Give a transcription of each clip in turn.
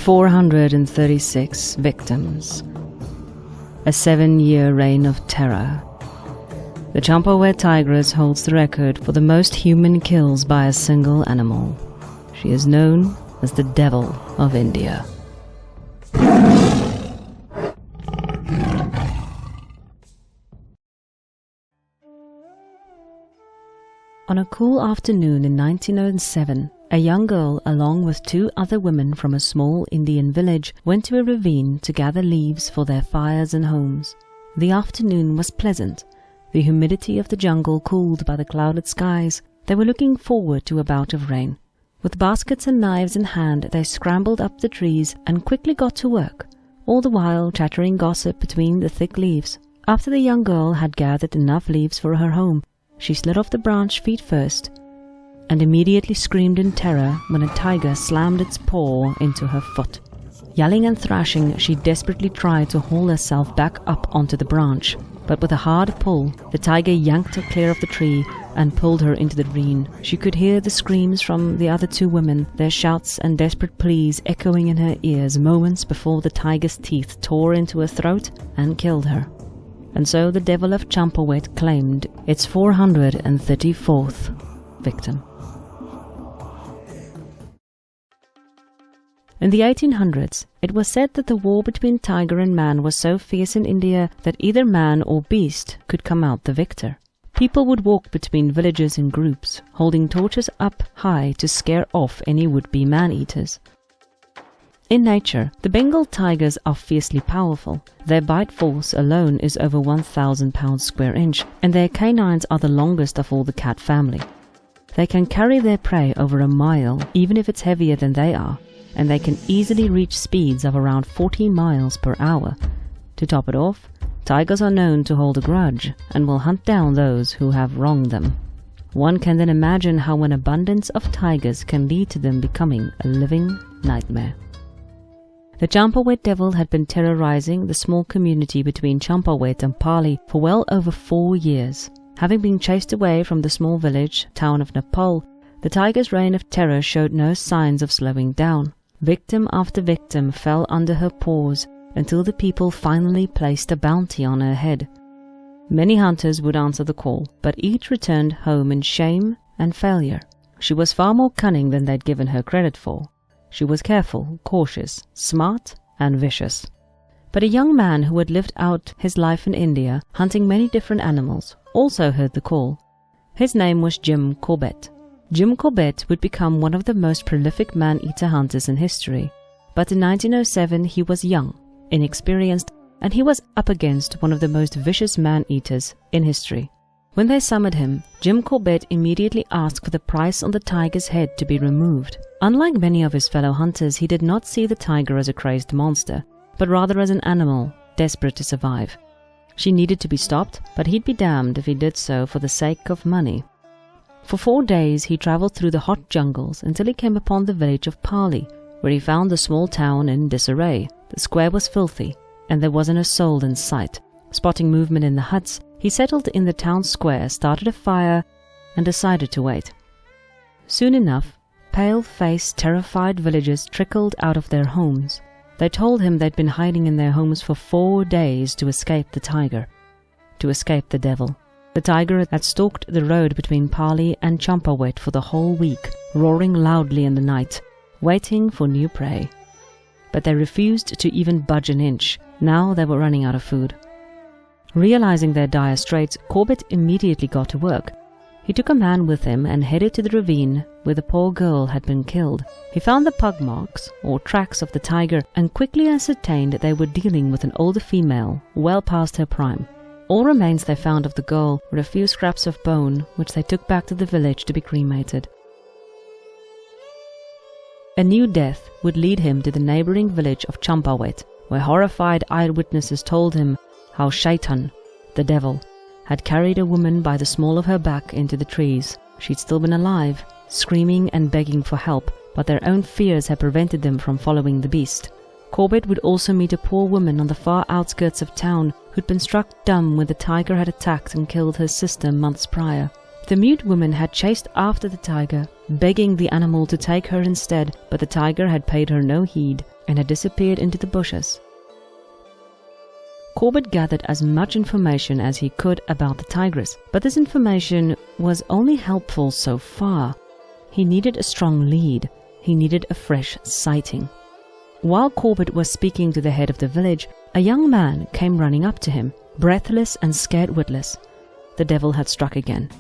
436 victims. A 7-year reign of terror. The Champawat Tigress holds the record for the most human kills by a single animal. She is known as the Devil of India. On a cool afternoon in 1907, a young girl, along with 2 other women from a small Indian village, went to a ravine to gather leaves for their fires and homes. The afternoon was pleasant, the humidity of the jungle cooled by the clouded skies. They were looking forward to a bout of rain. With baskets and knives in hand, they scrambled up the trees and quickly got to work, all the while chattering gossip between the thick leaves. After the young girl had gathered enough leaves for her home, she slid off the branch feet first and immediately screamed in terror when a tiger slammed its paw into her foot. Yelling and thrashing, she desperately tried to haul herself back up onto the branch, but with a hard pull, the tiger yanked her clear of the tree and pulled her into the ravine. She could hear the screams from the other 2 women, their shouts and desperate pleas echoing in her ears moments before the tiger's teeth tore into her throat and killed her. And so the Devil of Champawat claimed its 434th victim. In the 1800s, it was said that the war between tiger and man was so fierce in India that either man or beast could come out the victor. People would walk between villages in groups, holding torches up high to scare off any would-be man-eaters. In nature, the Bengal tigers are fiercely powerful. Their bite force alone is over 1,000 pounds square inch, and their canines are the longest of all the cat family. They can carry their prey over a mile, even if it's heavier than they are, and they can easily reach speeds of around 40 miles per hour. To top it off, tigers are known to hold a grudge and will hunt down those who have wronged them. One can then imagine how an abundance of tigers can lead to them becoming a living nightmare. The Champawat Devil had been terrorizing the small community between Champawat and Pali for well over 4 years. Having been chased away from the small village town of Nepal, the tiger's reign of terror showed no signs of slowing down. Victim after victim fell under her paws until the people finally placed a bounty on her head. Many hunters would answer the call, but each returned home in shame and failure. She was far more cunning than they'd given her credit for. She was careful, cautious, smart, and vicious. But a young man who had lived out his life in India, hunting many different animals, also heard the call. His name was Jim Corbett. Jim Corbett would become one of the most prolific man-eater hunters in history. But in 1907 he was young, inexperienced, and he was up against one of the most vicious man-eaters in history. When they summoned him, Jim Corbett immediately asked for the price on the tiger's head to be removed. Unlike many of his fellow hunters, he did not see the tiger as a crazed monster, but rather as an animal desperate to survive. She needed to be stopped, but he'd be damned if he did so for the sake of money. For 4 days he traveled through the hot jungles until he came upon the village of Pali, where he found the small town in disarray. The square was filthy, and there wasn't a soul in sight. Spotting movement in the huts, he settled in the town square, started a fire, and decided to wait. Soon enough, pale-faced, terrified villagers trickled out of their homes. They told him they'd been hiding in their homes for 4 days to escape the tiger, to escape the devil. The tiger had stalked the road between Pali and Champawat for the whole week, roaring loudly in the night, waiting for new prey. But they refused to even budge an inch. Now they were running out of food. Realizing their dire straits, Corbett immediately got to work. He took a man with him and headed to the ravine where the poor girl had been killed. He found the pug marks, or tracks of the tiger, and quickly ascertained that they were dealing with an older female, well past her prime. All remains they found of the girl were a few scraps of bone, which they took back to the village to be cremated. A new death would lead him to the neighboring village of Champawat, where horrified eyewitnesses told him how Shaitan, the devil, had carried a woman by the small of her back into the trees. She'd still been alive, screaming and begging for help, but their own fears had prevented them from following the beast. Corbett would also meet a poor woman on the far outskirts of town who'd been struck dumb when the tiger had attacked and killed her sister months prior. The mute woman had chased after the tiger, begging the animal to take her instead, but the tiger had paid her no heed. and had disappeared into the bushes. Corbett gathered as much information as he could about the tigress, but this information was only helpful so far. He needed a strong lead. He needed a fresh sighting. While Corbett was speaking to the head of the village, a young man came running up to him, breathless and scared witless. The devil had struck again.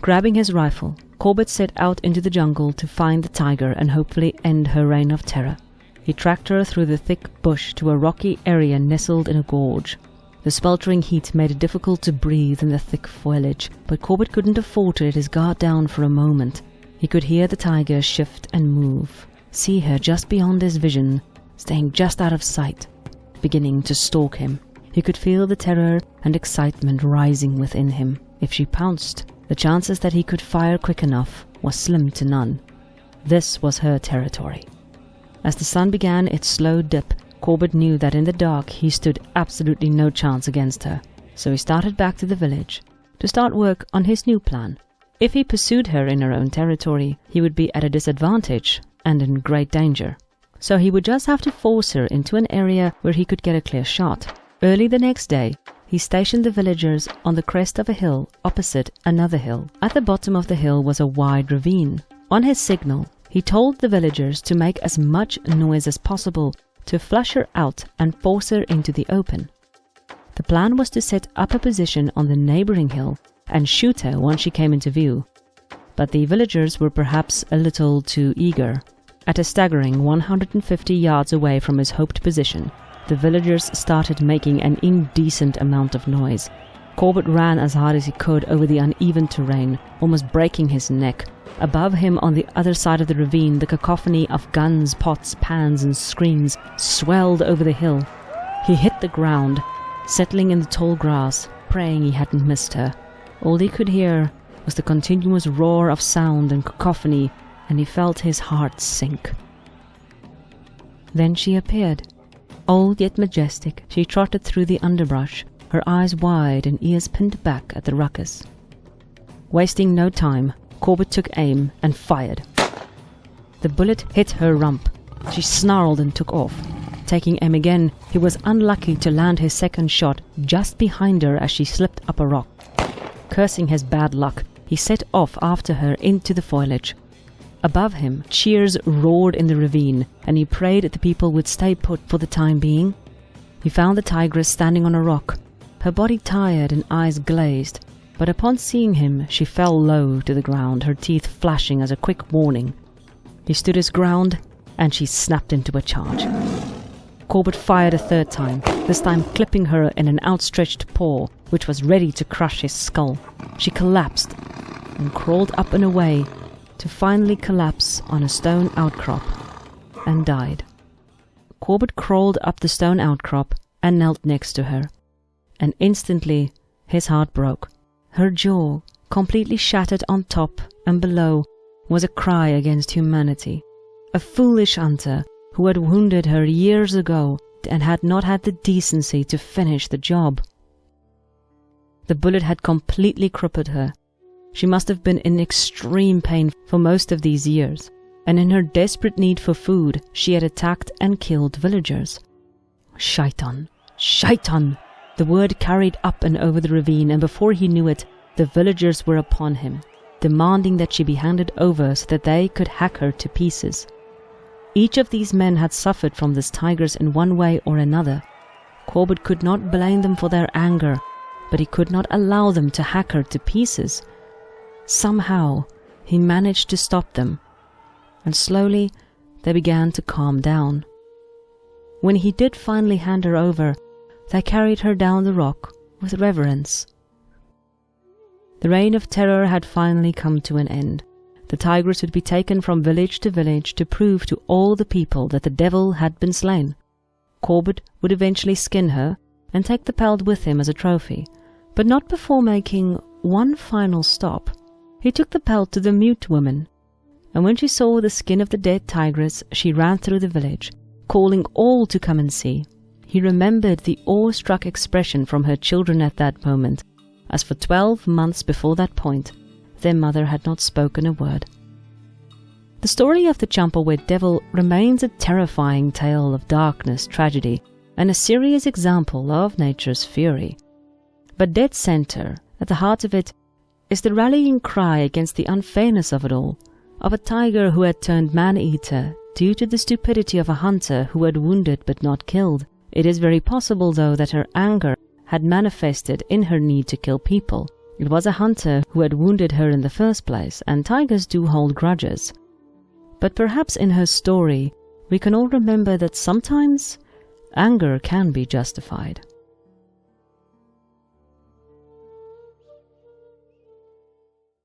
Grabbing his rifle, Corbett set out into the jungle to find the tiger and hopefully end her reign of terror. He tracked her through the thick bush to a rocky area nestled in a gorge. The sweltering heat made it difficult to breathe in the thick foliage, but Corbett couldn't afford to let his guard down for a moment. He could hear the tiger shift and move, see her just beyond his vision, staying just out of sight, beginning to stalk him. He could feel the terror and excitement rising within him. If she pounced, the chances that he could fire quick enough was slim to none. This was her territory. As the sun began its slow dip, Corbett knew that in the dark he stood absolutely no chance against her. So he started back to the village to start work on his new plan. If he pursued her in her own territory, he would be at a disadvantage and in great danger. So he would just have to force her into an area where he could get a clear shot. Early the next day, he stationed the villagers on the crest of a hill opposite another hill. At the bottom of the hill was a wide ravine. On his signal, he told the villagers to make as much noise as possible to flush her out and force her into the open. The plan was to set up a position on the neighboring hill and shoot her once she came into view. But the villagers were perhaps a little too eager. At a staggering 150 yards away from his hoped position, the villagers started making an indecent amount of noise. Corbett ran as hard as he could over the uneven terrain, almost breaking his neck. Above him on the other side of the ravine, the cacophony of guns, pots, pans and screams swelled over the hill. He hit the ground, settling in the tall grass, praying he hadn't missed her. All he could hear was the continuous roar of sound and cacophony, and he felt his heart sink. Then she appeared. Old yet majestic, she trotted through the underbrush, her eyes wide and ears pinned back at the ruckus. Wasting no time, Corbett took aim and fired. The bullet hit her rump. She snarled and took off. Taking aim again, he was unlucky to land his second shot just behind her as she slipped up a rock. Cursing his bad luck, he set off after her into the foliage. Above him, cheers roared in the ravine, and he prayed the people would stay put for the time being. He found the tigress standing on a rock, her body tired and eyes glazed, but upon seeing him she fell low to the ground, her teeth flashing as a quick warning. He stood his ground, and she snapped into a charge. Corbett fired a third time, this time clipping her in an outstretched paw, which was ready to crush his skull. She collapsed and crawled up and away, to finally collapse on a stone outcrop and died. Corbett crawled up the stone outcrop and knelt next to her, and instantly his heart broke. Her jaw, completely shattered on top and below, was a cry against humanity. A foolish hunter who had wounded her years ago and had not had the decency to finish the job. The bullet had completely crippled her. She must have been in extreme pain for most of these years, and in her desperate need for food, she had attacked and killed villagers. Shaitan! Shaitan! The word carried up and over the ravine, and before he knew it, the villagers were upon him, demanding that she be handed over so that they could hack her to pieces. Each of these men had suffered from this tigress in one way or another. Corbett could not blame them for their anger, but he could not allow them to hack her to pieces. Somehow, he managed to stop them, and slowly they began to calm down. When he did finally hand her over, they carried her down the rock with reverence. The reign of terror had finally come to an end. The tigress would be taken from village to village to prove to all the people that the devil had been slain. Corbett would eventually skin her and take the pelt with him as a trophy, but not before making one final stop. He took the pelt to the mute woman, and when she saw the skin of the dead tigress, she ran through the village, calling all to come and see. He remembered the awe-struck expression from her children at that moment, as for 12 months before that point, their mother had not spoken a word. The story of the Champawat Devil remains a terrifying tale of darkness, tragedy, and a serious example of nature's fury. But dead center, at the heart of it, is the rallying cry against the unfairness of it all, of a tiger who had turned man-eater due to the stupidity of a hunter who had wounded but not killed. It is very possible, though, that her anger had manifested in her need to kill people. It was a hunter who had wounded her in the first place, and tigers do hold grudges. But perhaps in her story, we can all remember that sometimes anger can be justified.